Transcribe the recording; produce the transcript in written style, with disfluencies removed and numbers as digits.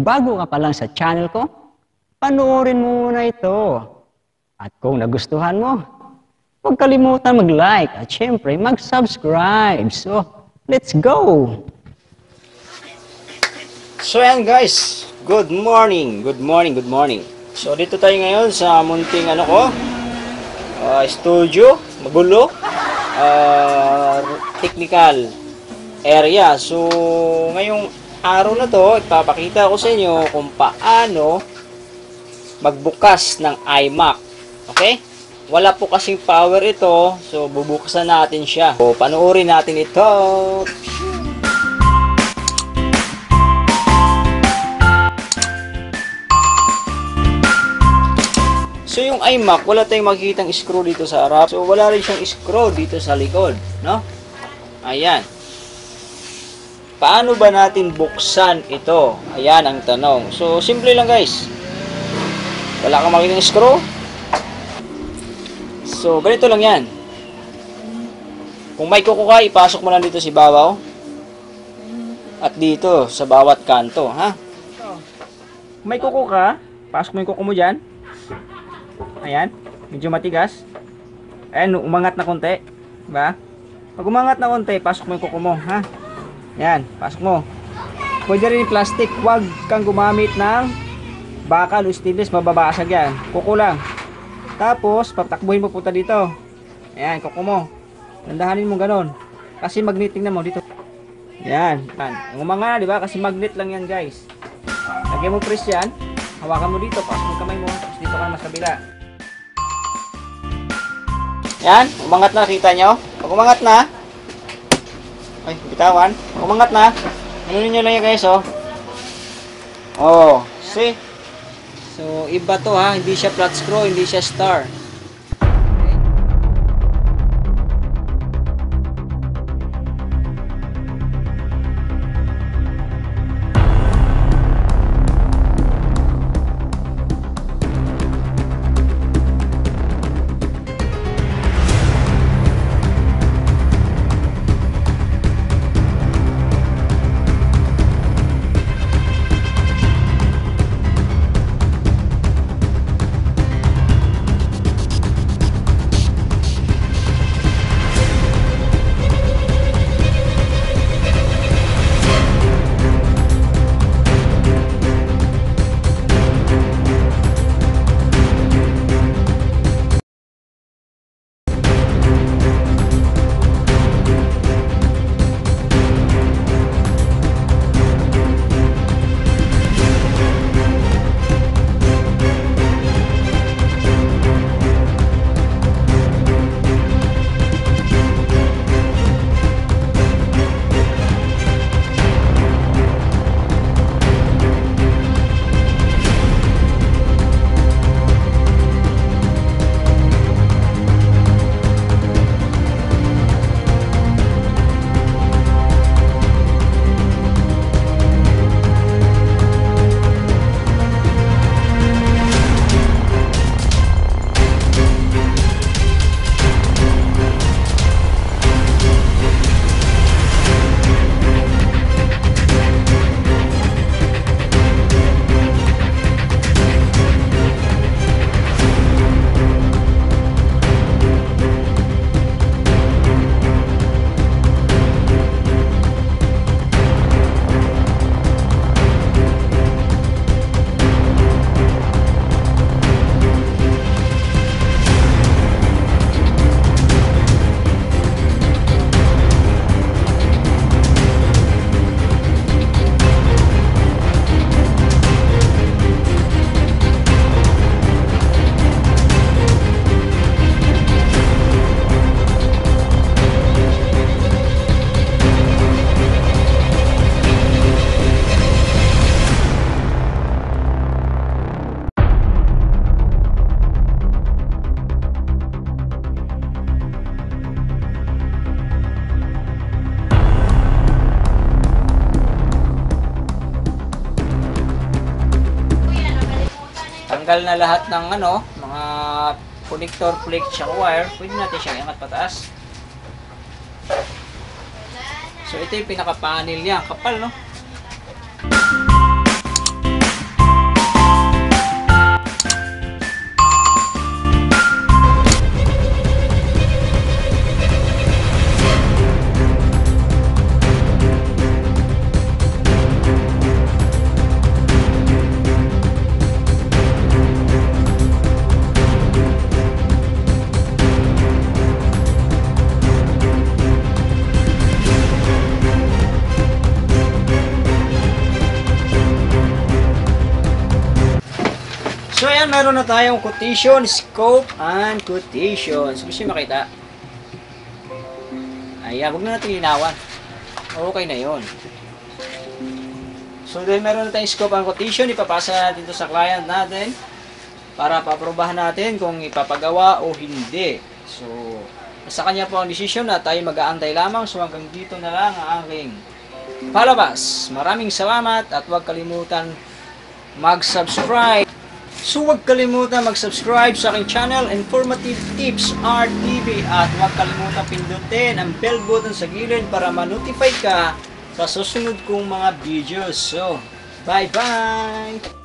kung bago ka pa lang sa channel ko, panoorin mo muna ito. At kung nagustuhan mo, huwag kalimutan mag-like at syempre mag-subscribe. So, let's go! So yan guys, good morning. So dito tayo ngayon sa munting studio, magulo, technical area. So ngayong araw na to, ipapakita ko sa inyo kung paano magbukas ng iMac. Okay? Wala po kasing power ito, so bubukasan natin siya. So panoorin natin ito. So yung iMac, wala tayong makikitang screw dito sa harap. So wala rin siyang screw dito sa likod, no? Ayan. Paano ba natin buksan ito? Ayan ang tanong. So simple lang guys. Wala kang makikitang screw. So ganito lang yan. Kung may kuko ka, ipasok mo lang dito si babaw. At dito sa bawat kanto, ha? Kung may kuko ka, pasok mo yung kuko mo dyan. Ayan, medyo matigas. Ayan, umangat na konti, diba? Pag umangat na konti, pasok mo yung kuko mo, ha? Ayan, pasok mo. Pwede rin yung plastic, huwag kang gumamit ng bakal o stainless, mababasag yan. Kuko lang. Tapos, patakbuhin mo punta dito. Ayan, kuko mo. Dandahanin mo ganon. Kasi magneting na mo dito. Ayan, umangat, diba? Kasi magnet lang yan, guys. Lagyan mo press yan. Hawakan mo dito, pasok mo kamay mo. Tapos dito ka na mas kabila. Yan, umangat na, kita nyo? Pag umangat na, ay, bitawan. Pag umangat na, ano nyo lang yan guys, oh. Oh, see? So, iba to ha, hindi siya flat screw, hindi siya star. tanggal na lahat ng mga connector, plate, tsaka wire, pwede natin siyang iangat pataas. So ito yung pinaka-panel niya, kapal no? ayan, meron na tayong quotation, scope, and quotation. So, gusto nyo makita? Ayan, huwag na natin linawan. Okay na yon. So, dahil meron na tayong scope and quotation, ipapasa natin ito sa client natin para paprobahan natin kung ipapagawa o hindi. So, sa kanya po ang desisyon na tayo mag-aantay lamang. So, hanggang dito na lang ang aking palabas. Maraming salamat at huwag kalimutan mag-subscribe. So, huwag kalimutan mag-subscribe sa aking channel, Informative Tips RTV, at huwag kalimutan pindutin ang bell button sa gilid para ma-notify ka sa susunod kong mga videos. So, bye-bye!